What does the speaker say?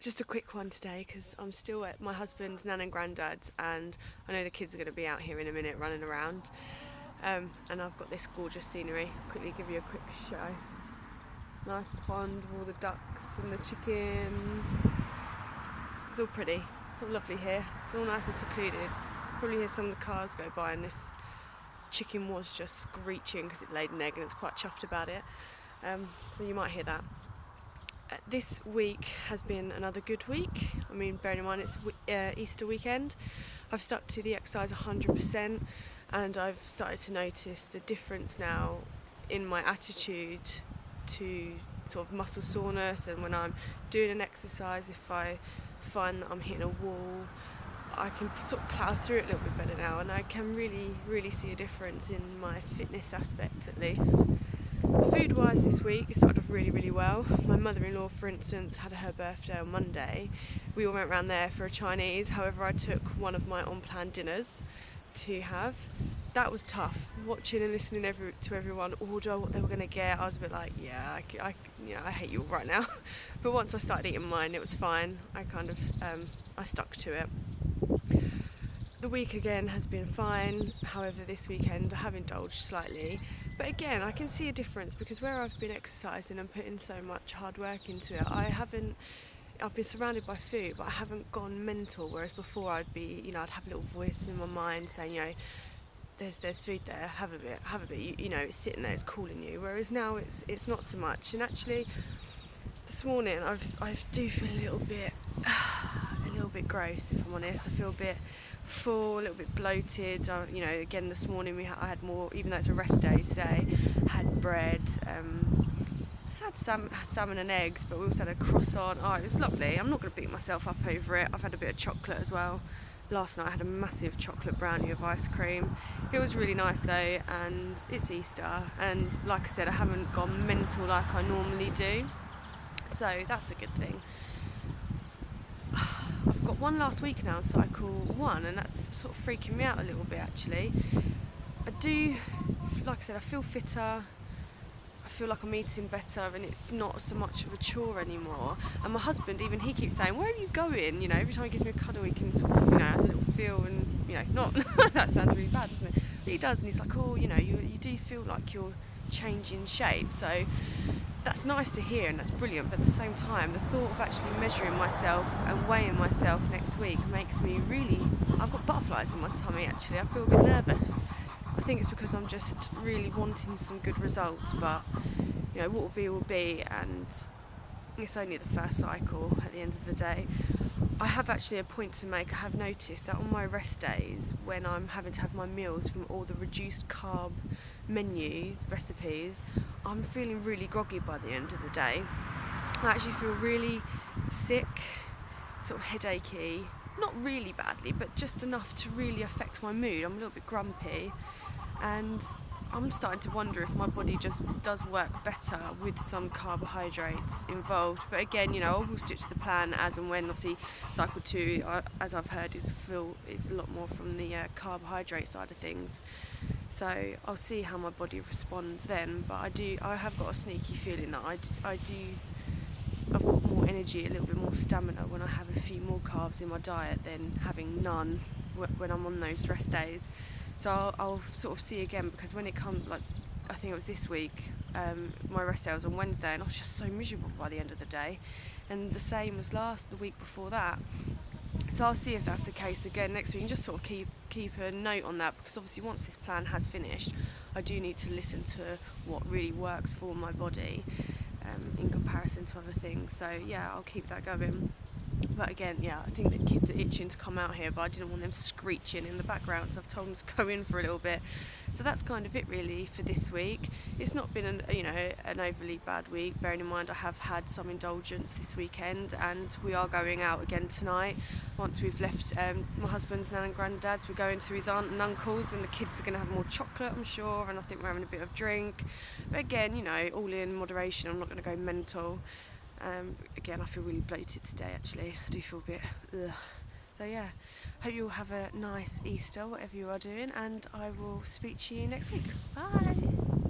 Just a quick one today because I'm still at my husband's nan and granddad's, and I know the kids are going to be out here in a minute running around. And I've got this gorgeous scenery. Quickly give you a quick show. Nice pond with all the ducks and the chickens. It's all pretty. It's all lovely here. It's all nice and secluded. Probably hear some of the cars go by, and if chicken was just screeching because it laid an egg and it's quite chuffed about it. So you might hear that. This week has been another good week. I mean, bearing in mind it's Easter weekend, I've stuck to the exercise 100%, and I've started to notice the difference now in my attitude to sort of muscle soreness. And when I'm doing an exercise, if I find that I'm hitting a wall, I can sort of plough through it a little bit better now, and I can really see a difference in my fitness aspect at least. Food wise this week, it started off really well. My mother-in-law, for instance, had her birthday on Monday. We all went round there for a Chinese. However, I took one of my on-planned dinners to have. That was tough, watching and listening to everyone order what they were going to get. I was a bit like, I hate you all right now. But once I started eating mine, it was fine. I stuck to it. The week again has been fine. However, this weekend I have indulged slightly. But again, I can see a difference because where I've been exercising and putting so much hard work into it, I've been surrounded by food, but I haven't gone mental. Whereas before I'd have a little voice in my mind saying, there's food there, have a bit, it's sitting there, it's calling you. Whereas now it's not so much. And actually, this morning I do feel a little bit gross, if I'm honest. I feel a bit full, a little bit bloated. Again this morning I had more, even though it's a rest day today. Had bread. I had salmon and eggs, but we also had a croissant. It was lovely. I'm not going to beat myself up over it. I've had a bit of chocolate as well. Last night I had a massive chocolate brownie of ice cream. It was really nice though, and it's Easter, and like I said, I haven't gone mental like I normally do, so that's a good thing. I've got one last week now, cycle 1, and that's sort of freaking me out a little bit actually. I do, like I said, I feel fitter, I feel like I'm eating better, and it's not so much of a chore anymore. And my husband, even he keeps saying, where are you going? Every time he gives me a cuddle, he can sort of, has a little feel, and not that sounds really bad, doesn't it? But he does, and he's like, you do feel like you're changing shape. So that's nice to hear, and that's brilliant. But at the same time, the thought of actually measuring myself and weighing myself next week makes me I've got butterflies in my tummy actually. I feel a bit nervous. I think it's because I'm just really wanting some good results, but what will be, and it's only the first cycle at the end of the day. I have actually a point to make. I have noticed that on my rest days, when I'm having to have my meals from all the reduced carb recipes, I'm feeling really groggy by the end of the day. I actually feel really sick, sort of headachy, not really badly, but just enough to really affect my mood. I'm a little bit grumpy, and I'm starting to wonder if my body just does work better with some carbohydrates involved. But again, I will stick to the plan as and when. Obviously, cycle 2, as I've heard, is a lot more from the carbohydrate side of things. So I'll see how my body responds then. But I have got a sneaky feeling that I've got more energy, a little bit more stamina when I have a few more carbs in my diet than having none when I'm on those rest days. So I'll sort of see again, because when it comes, like I think it was this week, my rest day was on Wednesday, and I was just so miserable by the end of the day, and the same as the week before that. So I'll see if that's the case again next week, and just sort of keep a note on that, because obviously once this plan has finished, I do need to listen to what really works for my body in comparison to other things. So yeah, I'll keep that going. But again, I think the kids are itching to come out here, but I didn't want them screeching in the background, so I've told them to go in for a little bit. So that's kind of it really for this week. It's not been an overly bad week, bearing in mind I have had some indulgence this weekend, and we are going out again tonight. Once we've left my husband's nan and granddad's, we're going to his aunt and uncle's, and the kids are going to have more chocolate, I'm sure, and I think we're having a bit of drink. But again, all in moderation. I'm not going to go mental. Again, I feel really bloated today actually. I do feel a bit ugh. So yeah, hope you all have a nice Easter, whatever you are doing, and I will speak to you next week. Bye!